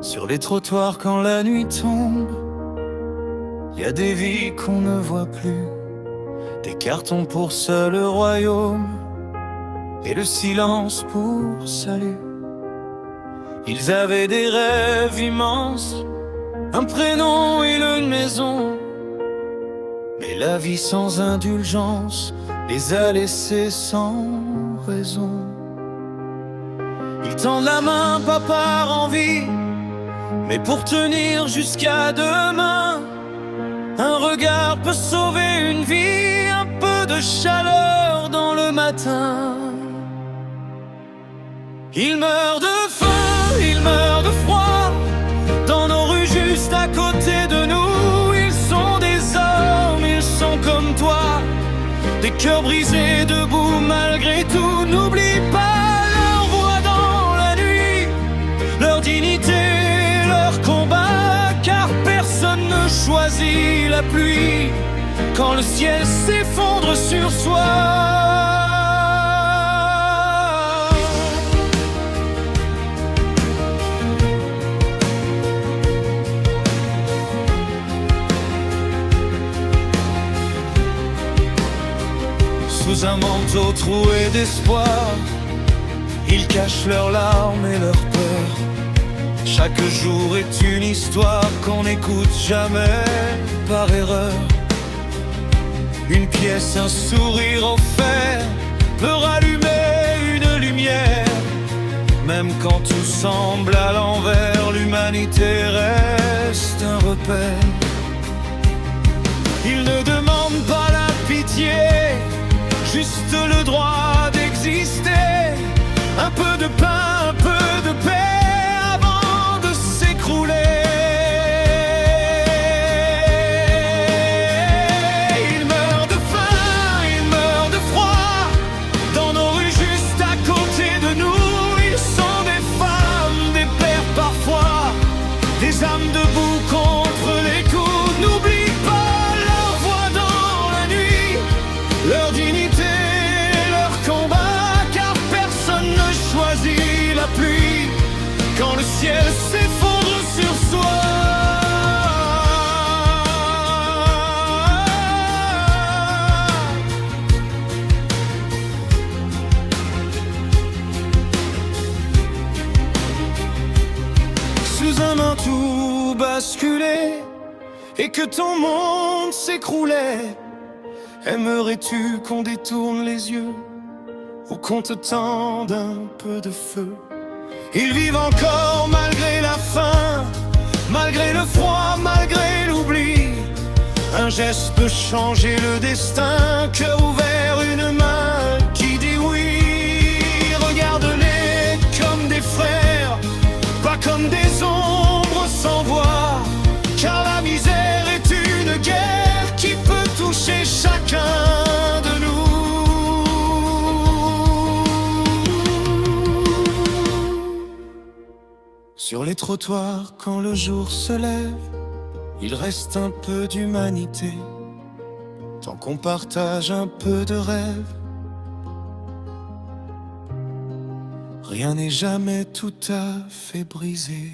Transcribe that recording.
Sur les trottoirs quand la nuit tombe, y a des vies qu'on ne voit plus, des cartons pour seul royaume, et le silence pour salut. Ils avaient des rêves immenses, un prénom et une maison, mais la vie sans indulgence les a laissés sans raison. Ils tendent la main, pas par envie, mais pour tenir jusqu'à demain. Un regard peut sauver une vie, un peu de chaleur dans le matin. Ils meurent de faim, ils meurent de froid, dans nos rues juste à côté de nous. Ils sont des hommes, ils sont comme toi, des cœurs brisés debout malgré tout. N'oublie pas leur voix dans la nuit, leur dignité, leur combat, car personne ne choisit la pluie quand le ciel s'effondre sur soi. Sous un manteau troué d'espoir, ils cachent leurs larmes et leurs peurs. Chaque jour est une histoire qu'on n'écoute jamais par erreur. Une pièce, un sourire offert peut rallumer une lumière. Même quand tout semble à l'envers, l'humanité reste un repère. Ils ne demandent pas la pitié, juste le droit d'exister. Un peu de pain, un peu de paix avant de s'écrouler. Ils meurent de faim, ils meurent de froid, dans nos rues juste à côté de nous. Ils sont des femmes, des pères parfois, des âmes debout contre les coups. N'oublie pas leur voix dans la nuit, leur dignité, la pluie quand le ciel s'effondre sur soi. Sous un manteau basculé et que ton monde s'écroulait, aimerais-tu qu'on détourne les yeux ou qu'on te tende un peu de feu? Ils vivent encore malgré la faim, malgré le froid, malgré l'oubli. Un geste peut changer le destin, cœur ouvert, une main qui dit oui. Regarde-les comme des frères, pas comme des ombres sans voix, car la misère est une guerre qui peut toucher chacun de nous. Sur les trottoirs, quand le jour se lève, il reste un peu d'humanité, tant qu'on partage un peu de rêve. Rien n'est jamais tout à fait brisé.